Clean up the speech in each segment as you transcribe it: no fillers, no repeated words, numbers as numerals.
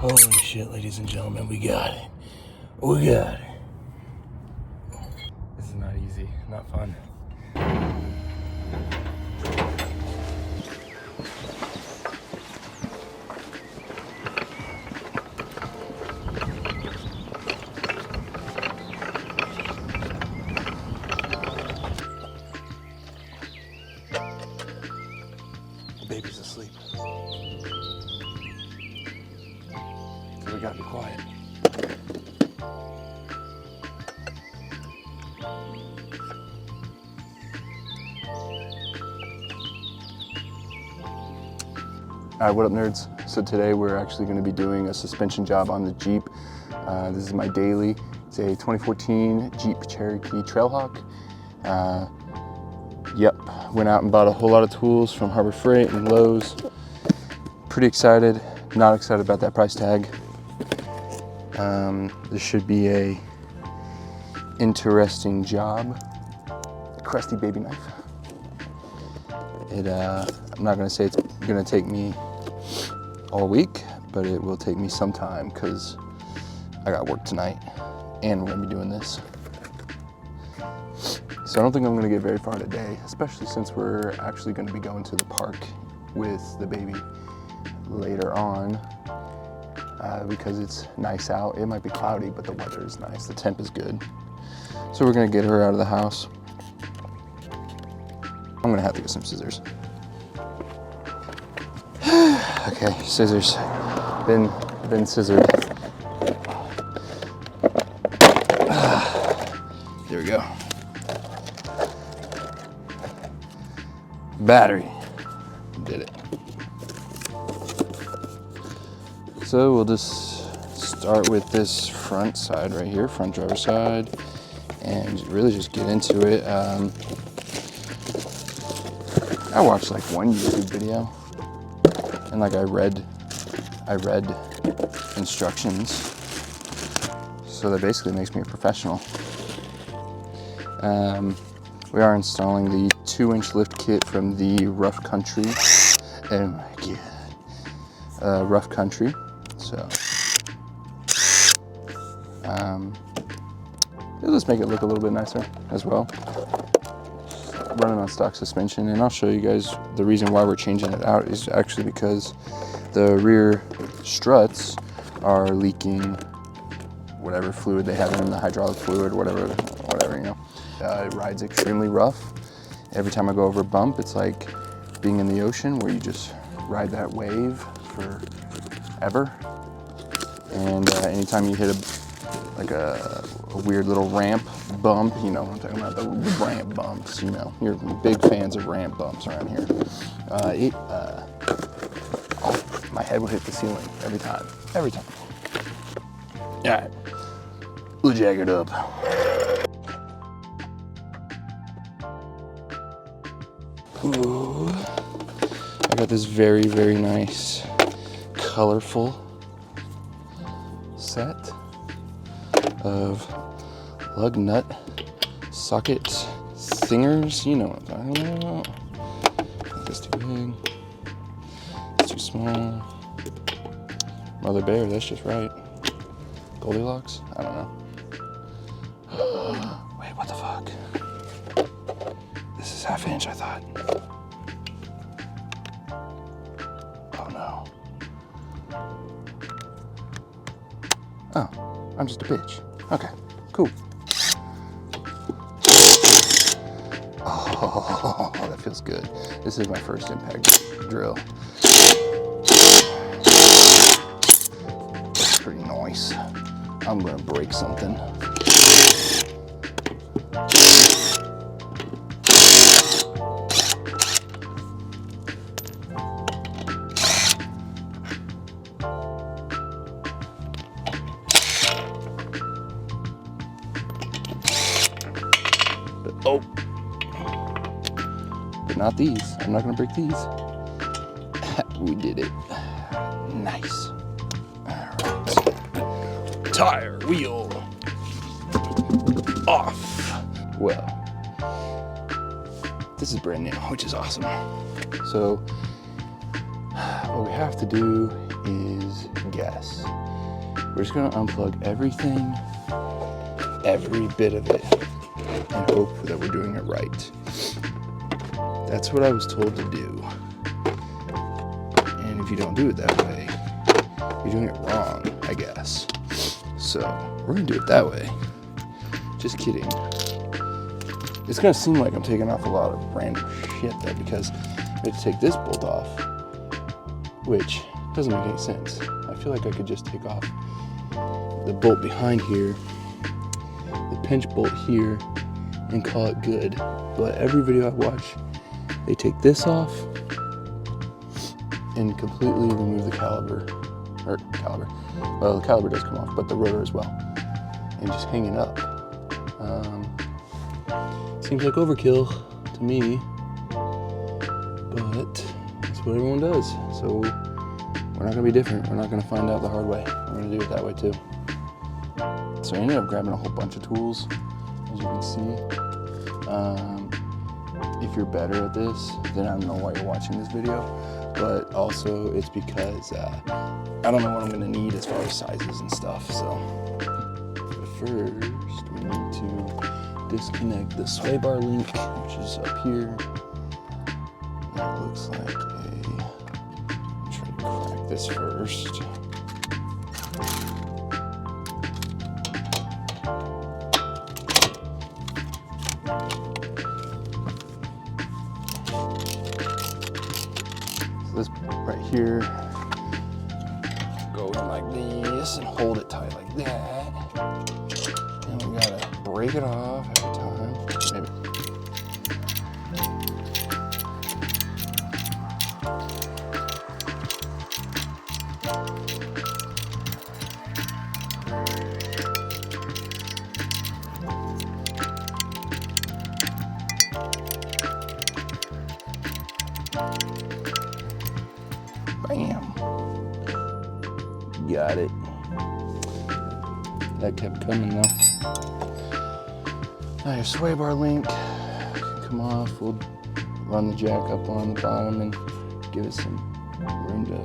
Holy shit, ladies and gentlemen, we got it. We got it. This is not easy, not fun. The baby's asleep. So we gotta be quiet. Alright, what up nerds? So today we're actually going to be doing a suspension job on the Jeep. This is my daily. It's a 2014 Jeep Cherokee Trailhawk. Went out and bought a whole lot of tools from Harbor Freight and Lowe's. Pretty excited, not excited about that price tag. This should be a interesting job. Crusty baby knife. I'm not gonna say it's gonna take me all week, but it will take me some time because I got work tonight and we're gonna be doing this. So I don't think I'm gonna get very far today, especially since we're actually gonna be going to the park with the baby later on because it's nice out. It might be cloudy, but the weather is nice. The temp is good. So we're gonna get her out of the house. I'm gonna have to get some scissors. Okay, scissors. Been scissored. There we go. Battery. Did it. So we'll just start with this front side right here, front driver's side, and really just get into it. I watched like one YouTube video and like I read instructions. So that basically makes me a professional. We are installing the 2-inch lift kit from the Rough Country. Oh my God. Rough Country. So, it'll just make it look a little bit nicer as well. Running on stock suspension, and I'll show you guys the reason why we're changing it out is actually because the rear struts are leaking whatever fluid they have in them, the hydraulic fluid, whatever, you know. It rides extremely rough. Every time I go over a bump, it's like being in the ocean where you just ride that wave forever. And anytime you hit a weird little ramp bump, you know what I'm talking about, the ramp bumps, you know. You're big fans of ramp bumps around here. My head would hit the ceiling every time. All right, we'll jack it up. Ooh. I got this very, very nice, colorful set of lug nut socket singers. You know what I'm talking about. That's too big. It's too small. Mother bear, that's just right. Goldilocks? I don't know. Wait, what the fuck? This is 1/2 inch, I thought. Oh no. Oh, I'm just a bitch. Okay, cool. Oh, that feels good. This is my first impact drill. That's pretty nice. I'm gonna break something. Oh, but not these. I'm not gonna break these. We did it. Nice. All right. Tire, wheel, off. Well, this is brand new, which is awesome. So what we have to do is guess. We're just gonna unplug everything, every bit of it, and hope that we're doing it right. That's what I was told to do. And if you don't do it that way, you're doing it wrong, I guess. So we're gonna do it that way. Just kidding. It's gonna seem like I'm taking off a lot of random shit though, because I have to take this bolt off, which doesn't make any sense. I feel like I could just take off the bolt behind here, the pinch bolt here, and call it good. But every video I watch, they take this off and completely remove the caliper. Well, the caliper does come off, but the rotor as well, and just hang it up. Seems like overkill to me, but that's what everyone does. So we're not gonna be different. We're not gonna find out the hard way. We're gonna do it that way too. So I ended up grabbing a whole bunch of tools, as you can see. If you're better at this, then I don't know why you're watching this video, but also it's because I don't know what I'm gonna need as far as sizes and stuff. So first we need to disconnect the sway bar link, which is up here. That looks like a, try to crack this first. So this right here, go in like this and hold it tight like that. And we gotta break it off every time. Maybe. Bam. Got it. That kept coming though. Now your sway bar link can come off. We'll run the jack up on the bottom and give it some room to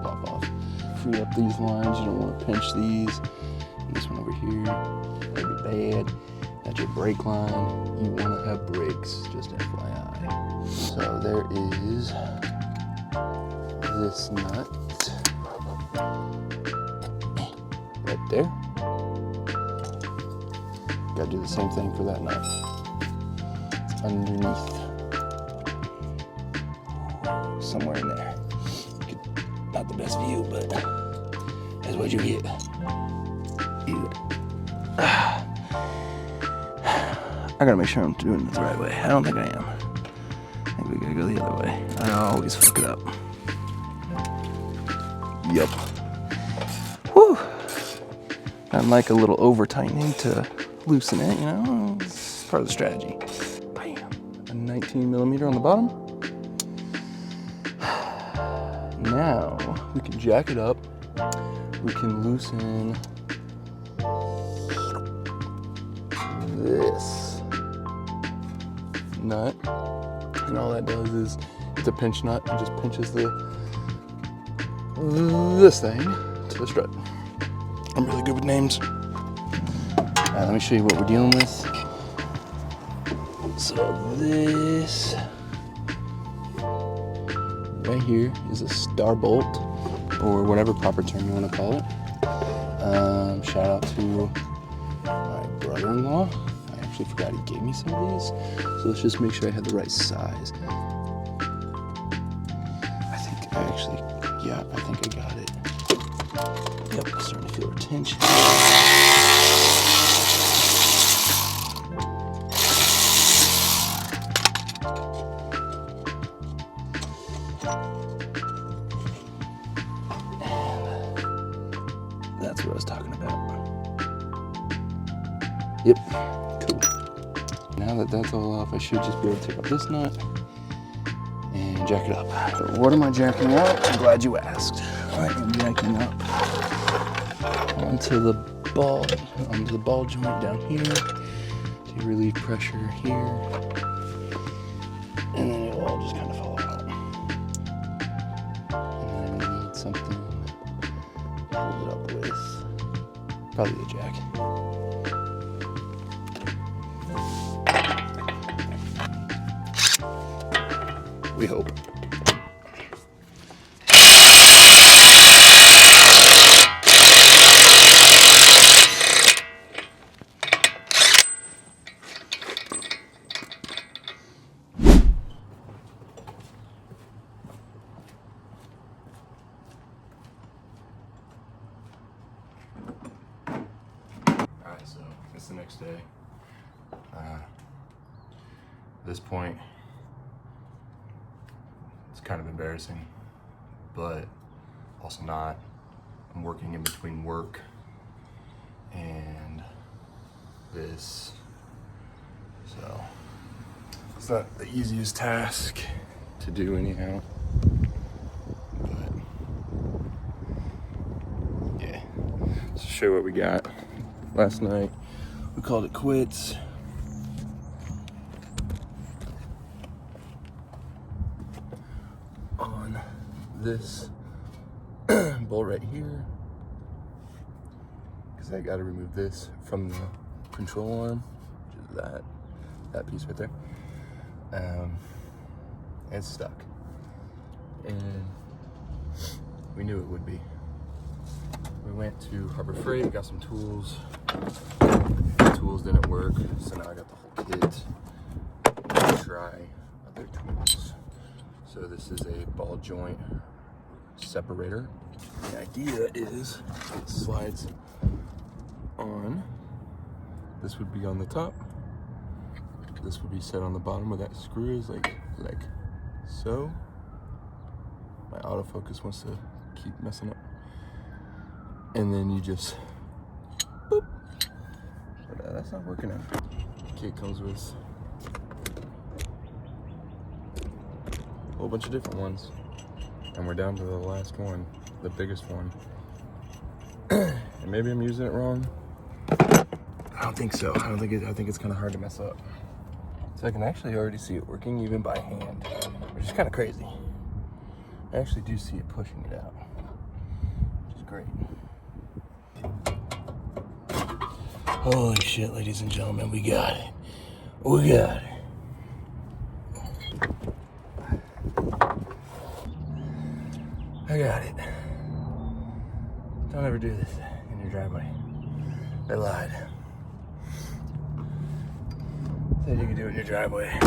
pop off. Free up these lines. You don't want to pinch these. And this one over here, that'd be bad. That's your brake line. You want to have brakes, just FYI. So there is this nut right there. Gotta do the same thing for that nut. It's underneath, somewhere in there. Not the best view, but that's what you get. I gotta make sure I'm doing it the right way. I don't think I am. I think we gotta go the other way. I always fuck it up. Yup. Whew. I'd like a little over tightening to loosen it, you know, it's part of the strategy. Bam. A 19 millimeter on the bottom. Now we can jack it up. We can loosen this nut, and all that does is it's a pinch nut. It just pinches this thing to the strut. I'm really good with names. Let me show you what we're dealing with. So this right here is a star bolt, or whatever proper term you want to call it. Shout out to my brother-in-law. I actually forgot he gave me some of these. So let's just make sure I had the right size. I think I got it. Yep, I'm starting to feel retention. That's what I was talking about. Yep, cool. Now that that's all off, I should just be able to take off this nut and jack it up. So what am I jacking up? I'm glad you asked. I am jacking up onto the ball joint down here to relieve pressure here, and then it'll all just kind of fall out. And then I need something hold it up with probably a jack. We hope. Alright, so it's the next day. At this point, it's kind of embarrassing, but also not. I'm working in between work and this, so it's not the easiest task to do anyhow. But yeah, let's show you what we got. Last night we called it quits. On this bolt right here, because I got to remove this from the control arm, which is that piece right there. It's stuck, and we knew it would be. We went to Harbor Freight, got some tools. The tools didn't work, so now I got the whole kit to try other tools. So this is a ball joint separator. The idea is it slides on. This would be on the top. This would be set on the bottom where that screw is, like so. My autofocus wants to keep messing up. And then you just boop. But that's not working out. The kit comes with a whole bunch of different ones, and we're down to the last one, the biggest one. And maybe I'm using it wrong. I don't think so. I think it's kind of hard to mess up. So I can actually already see it working even by hand, which is kind of crazy. I actually do see it pushing it out, which is great. Holy shit, ladies and gentlemen, we got it. We got it. I got it. Don't ever do this in your driveway. They lied. Said you could do it in your driveway.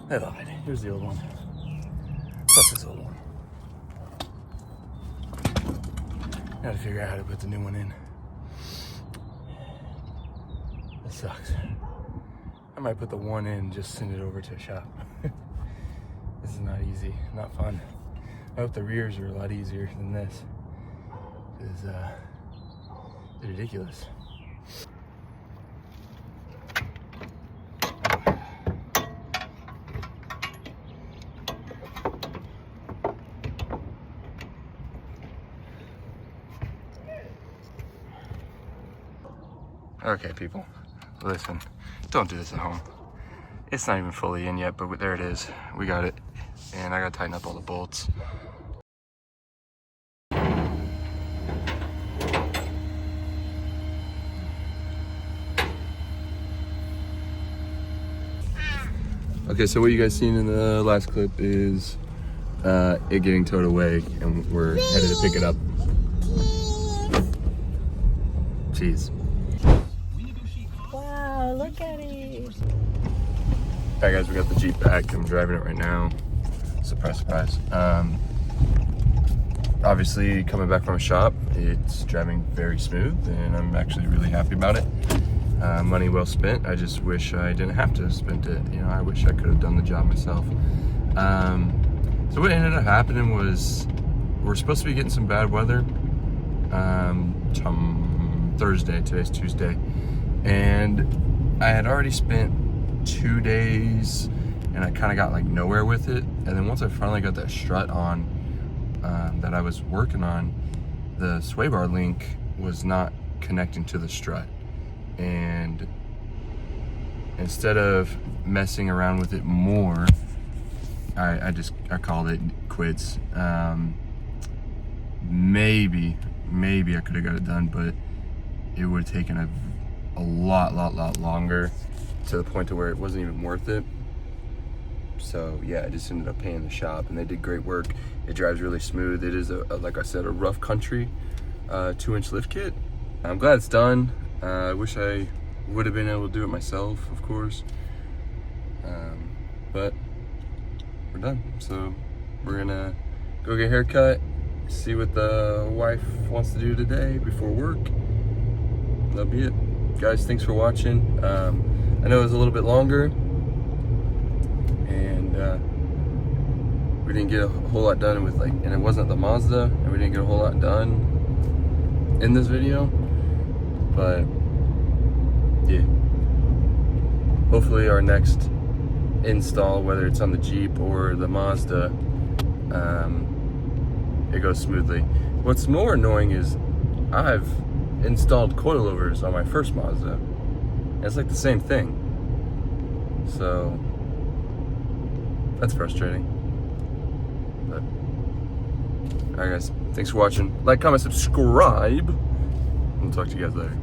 They lied. Here's the old one. Plus this old one. Gotta figure out how to put the new one in. That sucks. I might put the one in and just send it over to a shop. This is not easy, not fun. I hope the rears are a lot easier than this. Because they're ridiculous. Okay, people, listen, don't do this at home. It's not even fully in yet, but there it is. We got it. And I gotta tighten up all the bolts. Okay, so what you guys seen in the last clip is it getting towed away, and we're headed to pick it up. Jeez. Wow, look at it. Alright guys, we got the Jeep back. I'm driving it right now. Surprise, surprise. Obviously, coming back from a shop, it's driving very smooth, and I'm actually really happy about it. Money well spent. I just wish I didn't have to have spent it. You know, I wish I could have done the job myself. So what ended up happening was we're supposed to be getting some bad weather Thursday. Today's Tuesday, and I had already spent 2 days, and I kind of got like nowhere with it. And then once I finally got that strut on that I was working on, the sway bar link was not connecting to the strut. And instead of messing around with it more, I called it quits. Maybe maybe I could have got it done, but it would have taken a lot longer, to the point to where it wasn't even worth it. So yeah, I just ended up paying the shop, and they did great work. It drives really smooth. It is like I said, a rough country 2-inch lift kit. I'm glad it's done. I wish I would have been able to do it myself, of course, but we're done. So we're gonna go get a haircut, see what the wife wants to do today before work. That'll be it. Guys, thanks for watching. I know it was a little bit longer, and we didn't get a whole lot done with, like, and it wasn't the Mazda, and we didn't get a whole lot done in this video, but yeah, hopefully our next install, whether it's on the Jeep or the Mazda, it goes smoothly. What's more annoying is I've installed coilovers on my first Mazda, and it's like the same thing, so that's frustrating. But alright guys, thanks for watching. Like, comment, subscribe. We'll talk to you guys later.